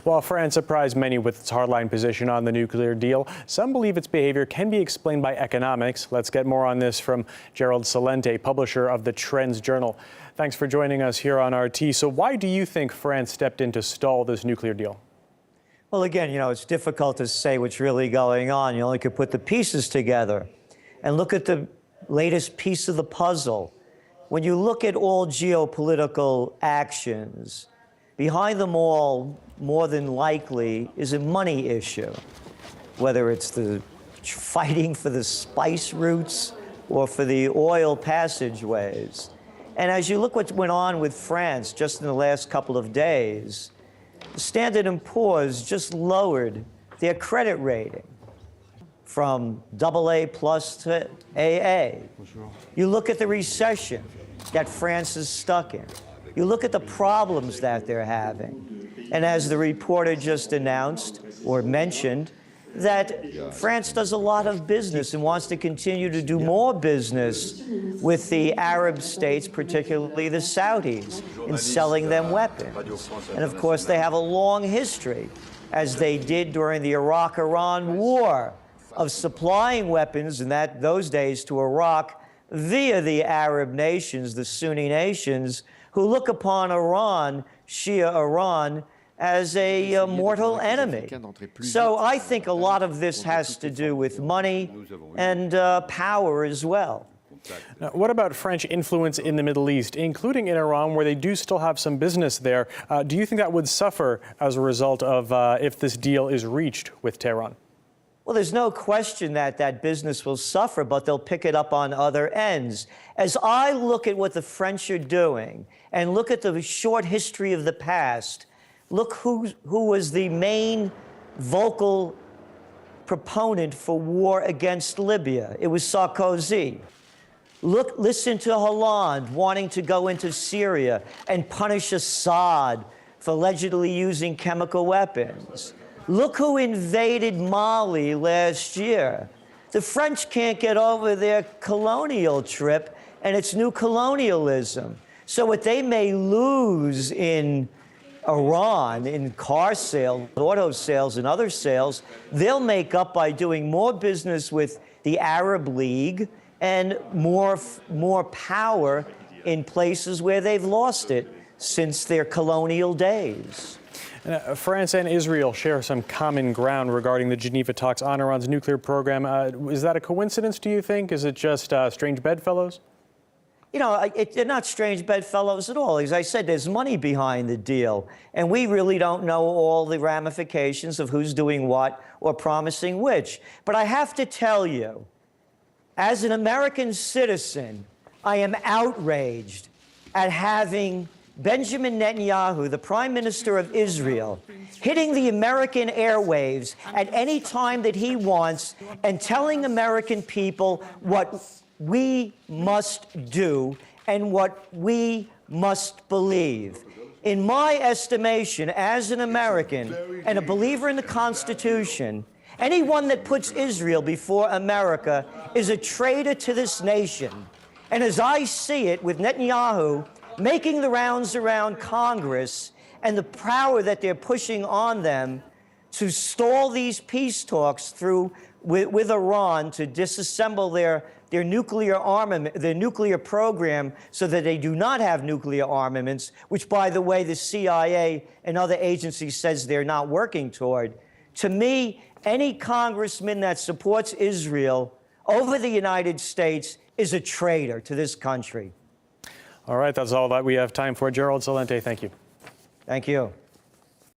While France surprised many with its hardline position on the nuclear deal, some believe its behavior can be explained by economics. Let's get more on this from Gerald Celente, publisher of the Trends Journal. Thanks for joining us here on RT. So why do you think France stepped in to stall this nuclear deal? Well, again, it's difficult to say what's really going on. You only could put the pieces together and look at the latest piece of the puzzle. When you look at all geopolitical actions, behind them all, more than likely, is a money issue, whether it's the fighting for the spice routes or for the oil passageways. And as you look what went on with France just in the last couple of days, Standard & Poor's just lowered their credit rating from AA+ to AA. You look at the recession that France is stuck in. You look at the problems that they're having. And as the reporter just announced or mentioned, that France does a lot of business and wants to continue to do more business with the Arab states, particularly the Saudis, in selling them weapons. And of course, they have a long history, as they did during the Iraq-Iran war, of supplying weapons in those days to Iraq via the Arab nations, the Sunni nations, who look upon Iran, Shia Iran, as a mortal enemy. So I think a lot of this has to do with money and power as well. Now, what about French influence in the Middle East, including in Iran, where they do still have some business there? Do you think that would suffer as a result of if this deal is reached with Tehran? Well, there's no question that that business will suffer, but they'll pick it up on other ends. As I look at what the French are doing and look at the short history of the past, look who was the main vocal proponent for war against Libya. It was Sarkozy. Listen to Hollande wanting to go into Syria and punish Assad for allegedly using chemical weapons. Look who invaded Mali last year. The French can't get over their colonial trip and its new colonialism. So what they may lose in Iran, in car sales, auto sales, and other sales, they'll make up by doing more business with the Arab League and more power in places where they've lost it since their colonial days. France and Israel share some common ground regarding the Geneva talks on Iran's nuclear program. Is that a coincidence, do you think? Is it just strange bedfellows? They're not strange bedfellows at all. As I said, there's money behind the deal. And we really don't know all the ramifications of who's doing what or promising which. But I have to tell you, as an American citizen, I am outraged at having Benjamin Netanyahu, the Prime Minister of Israel, hitting the American airwaves at any time that he wants and telling American people what we must do and what we must believe. In my estimation, as an American and a believer in the Constitution, anyone that puts Israel before America is a traitor to this nation. And as I see it, with Netanyahu making the rounds around Congress and the power that they're pushing on them to stall these peace talks with Iran to disassemble their nuclear armament, their nuclear program, so that they do not have nuclear armaments, which, by the way, the CIA and other agencies says they're not working toward. To me, any congressman that supports Israel over the United States is a traitor to this country. All right, that's all that we have time for. Gerald Celente, thank you. Thank you.